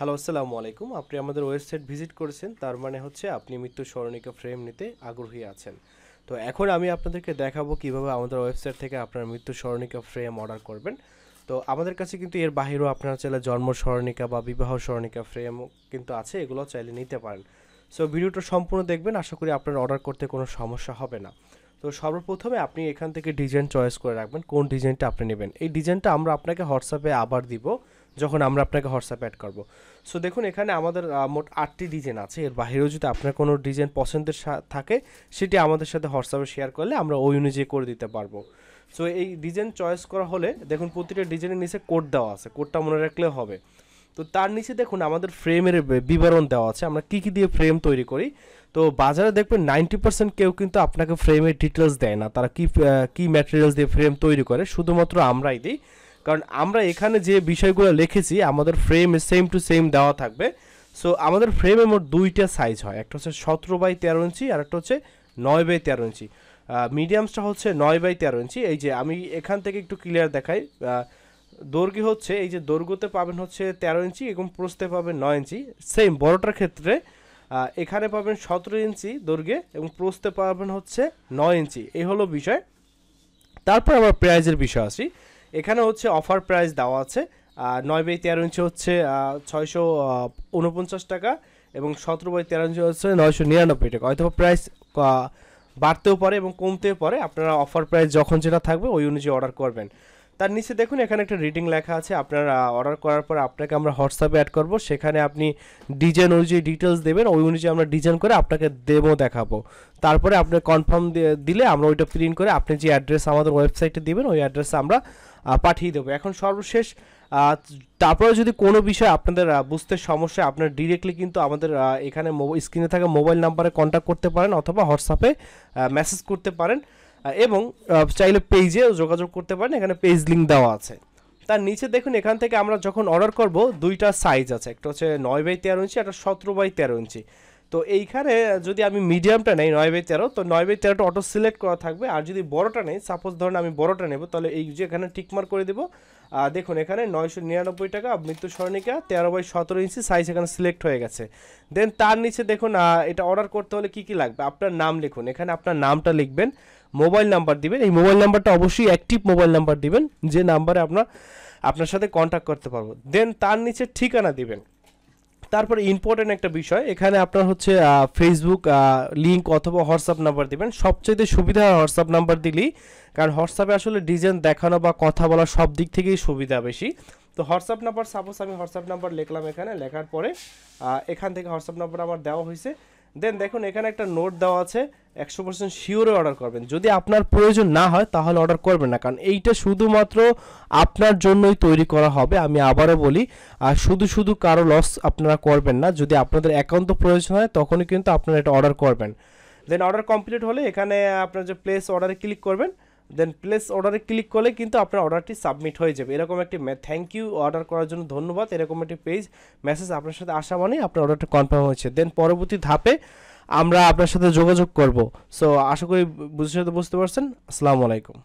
Hello, আসসালামু আলাইকুম। আপনি আমাদের ওয়েবসাইট ভিজিট করেছেন, তার মানে হচ্ছে আপনি মৃত্যু স্মরণিকা ফ্রেম নিতে আগ্রহী আছেন। তো এখন আমি আপনাদেরকে দেখাবো কিভাবে আমাদের ওয়েবসাইট থেকে আপনার মৃত্যু স্মরণিকা ফ্রেম অর্ডার করবেন। তো আমাদের কাছে কিন্তু এর বাহিরেও আপনারা চাইলে জন্ম স্মরণিকা বা বিবাহ স্মরণিকা ফ্রেম কিন্তু আছে, এগুলো চাইলে নিতে পারেন। সো ভিডিওটা সম্পূর্ণ দেখবেন, আশা করি আপনার অর্ডার করতে কোনো সমস্যা হবে না। তো সর্বপ্রথমে আপনি এখান থেকে ডিজাইন চয়েস করে রাখবেন, কোন ডিজাইনটা আপনি নেবেন। এই ডিজাইনটা আমরা আপনাকে হোয়াটসঅ্যাপে আবার দিব যখন আমরা আপনাকে হোয়াটসঅ্যাপে অ্যাড করব। সো দেখুন, এখানে আমাদের মোট 8টি ডিজাইন আছে। এর বাইরেও যদি আপনার কোনো ডিজাইন পছন্দের থাকে, সেটি আমাদের সাথে হোয়াটসঅ্যাপে শেয়ার করলে আমরা ওই অনুযায়ী করে দিতে পারবো। সো এই ডিজাইন চয়েস করা হলে দেখুন প্রতিটা ডিজাইনের নিচে কোড দেওয়া আছে, কোডটা মনে রাখলেও হবে। তো তার নিচে দেখুন আমাদের ফ্রেমের বিবরণ দেওয়া আছে, আমরা কী কী দিয়ে ফ্রেম তৈরি করি। তো বাজারে দেখবেন 90% কেউ কিন্তু আপনাকে ফ্রেমের ডিটেলস দেয় না, তারা কী ম্যাটেরিয়ালস দিয়ে ফ্রেম তৈরি করে, শুধুমাত্র আমরাই দিই। কারণ আমরা এখানে যে বিষয়গুলো লিখেছি আমাদের ফ্রেম সেম টু সেম দেওয়া থাকবে। সো আমাদের ফ্রেমে মোট দুইটা সাইজ হয়, একটা হচ্ছে 17/13 ইঞ্চি আর একটা হচ্ছে 9/13 ইঞ্চি। মিডিয়ামসটা হচ্ছে 9/13 ইঞ্চি। এই যে আমি এখান থেকে একটু ক্লিয়ার দেখাই। দৈর্ঘ্য হচ্ছে, এই যে দৈর্ঘ্যতে পাবেন হচ্ছে 13 ইঞ্চি এবং প্রস্থে পাবেন 9 ইঞ্চি। সেম বড়টার ক্ষেত্রে এখানে পাবেন 17 ইঞ্চি দৈর্ঘ্যে এবং প্রস্থে পাবেন হচ্ছে 9 ইঞ্চি। এই হলো বিষয়। তারপর আমরা প্রাইজের বিষয় আসি। এখানে হচ্ছে অফার প্রাইস দেওয়া আছে। 9/13 ইঞ্চি হচ্ছে 649 টাকা এবং 17/13 ইঞ্চি হচ্ছে 999 টাকা। হয়তো প্রাইস বাড়তেও পারে এবং কমতেও পারে, আপনারা অফার প্রাইস যখন যেটা থাকবে ওই অনুযায়ী অর্ডার করবেন। তার নিচে দেখুন এখানে একটা রিডিং লেখা আছে, আপনারা অর্ডার করার পর আপনাকে আমরা হোয়াটসঅ্যাপে অ্যাড করব, সেখানে আপনি ডিজাইন অনুযায়ী ডিটেলস দেবেন, ওই অনুযায়ী আমরা ডিজাইন করে আপনাকে ডেমো দেখাবো। তারপরে আপনি কনফার্ম দিলে আমরা ওইটা প্রিন্ট করে আপনি যে অ্যাড্রেস আমাদের ওয়েবসাইটে দিবেন ওই অ্যাড্রেসে আমরা পাঠিয়ে দেবো। এখন সর্বশেষ তারপরে যদি কোনো বিষয় আপনাদের বুঝতে সমস্যা, আপনার ডিরেক্টলি কিন্তু আমাদের এখানে স্ক্রিনে থাকা মোবাইল নাম্বারে কন্ট্যাক্ট করতে পারেন অথবা হোয়াটসঅ্যাপে মেসেজ করতে পারেন এবং চাইলে পেজে যোগাযোগ করতে পারেন, এখানে পেজ লিঙ্ক দেওয়া আছে। তার নিচে দেখুন এখান থেকে আমরা যখন অর্ডার করব দুইটা সাইজ আছে, একটা হচ্ছে 9/13 ইঞ্চি, একটা 17/13 ইঞ্চি। তো এইখানে যদি আমি মিডিয়ামটা নেই 9/13, তো 9/13টা অটো সিলেক্ট করা থাকবে। আর যদি বড়টা নেই, সাপোজ ধরুন আমি বড়টা নেব, তাহলে এই যে এখানে টিকমার্ক করে দেবো। দেখুন এখানে 999 টাকা মৃত্যু স্মরণিকা 13/17 ইঞ্চি সাইজ এখানে সিলেক্ট হয়ে গেছে। দেন তার নিচে দেখুন এটা অর্ডার করতে হলে কি কি লাগবে, আপনার নাম লিখুন, এখানে আপনার নামটা লিখবেন, মোবাইল নাম্বার দিবেন। এই মোবাইল নাম্বারটা অবশ্যই অ্যাক্টিভ মোবাইল নাম্বার দিবেন, যে নাম্বারে আপনার সাথে কন্ট্যাক্ট করতে পারবো। দেন তার নিচে ঠিকানা দিবেন। তারপরে ইম্পর্টেন্ট একটা বিষয়, এখানে আপনার হচ্ছে ফেসবুক লিঙ্ক অথবা হোয়াটসঅ্যাপ নাম্বার দিবেন। সবচেয়ে সুবিধা হোয়াটসঅ্যাপ নাম্বার দিলেই, কারণ হোয়াটসঅ্যাপে আসলে ডিজাইন দেখানো বা কথা বলা সব দিক থেকেই সুবিধা বেশি। তো হোয়াটসঅ্যাপ নাম্বার, সাপোজ আমি হোয়াটসঅ্যাপ নাম্বার লিখলাম, এখানে লেখার পরে এখান থেকে হোয়াটসঅ্যাপ নাম্বার আমার দেওয়া হয়েছে। দেন দেখুন এখানে একটা নোট দেওয়া আছে, 100% শিওরে অর্ডার করবেন। যদি আপনার প্রয়োজন না হয় তাহলে অর্ডার করবেন না, কারণ এইটা শুধুমাত্র আপনার জন্যই তৈরি করা হবে। আমি আবারও বলি, আর শুধু কারো লস আপনারা করবেন না। যদি আপনাদের একান্ত প্রয়োজন হয় তখনই কিন্তু আপনারা এটা অর্ডার করবেন। দেন অর্ডার কমপ্লিট হলে এখানে আপনার যে প্লেস অর্ডারে ক্লিক করবেন। দেন প্লেস অর্ডারে ক্লিক করলে কিন্তু আপনার অর্ডারটি সাবমিট হয়ে যাবে। এরকম একটি থ্যাংক ইউ, অর্ডার করার জন্য ধন্যবাদ, এরকম একটি পেজ মেসেজ আপনার সাথে আসা মানে আপনার অর্ডারটা কনফার্ম হয়েছে। দেন পরবর্তী ধাপে আমরা আপনার সাথে যোগাযোগ করব। সো আশা করি বুঝতে পারছেন। আসসালামু আলাইকুম।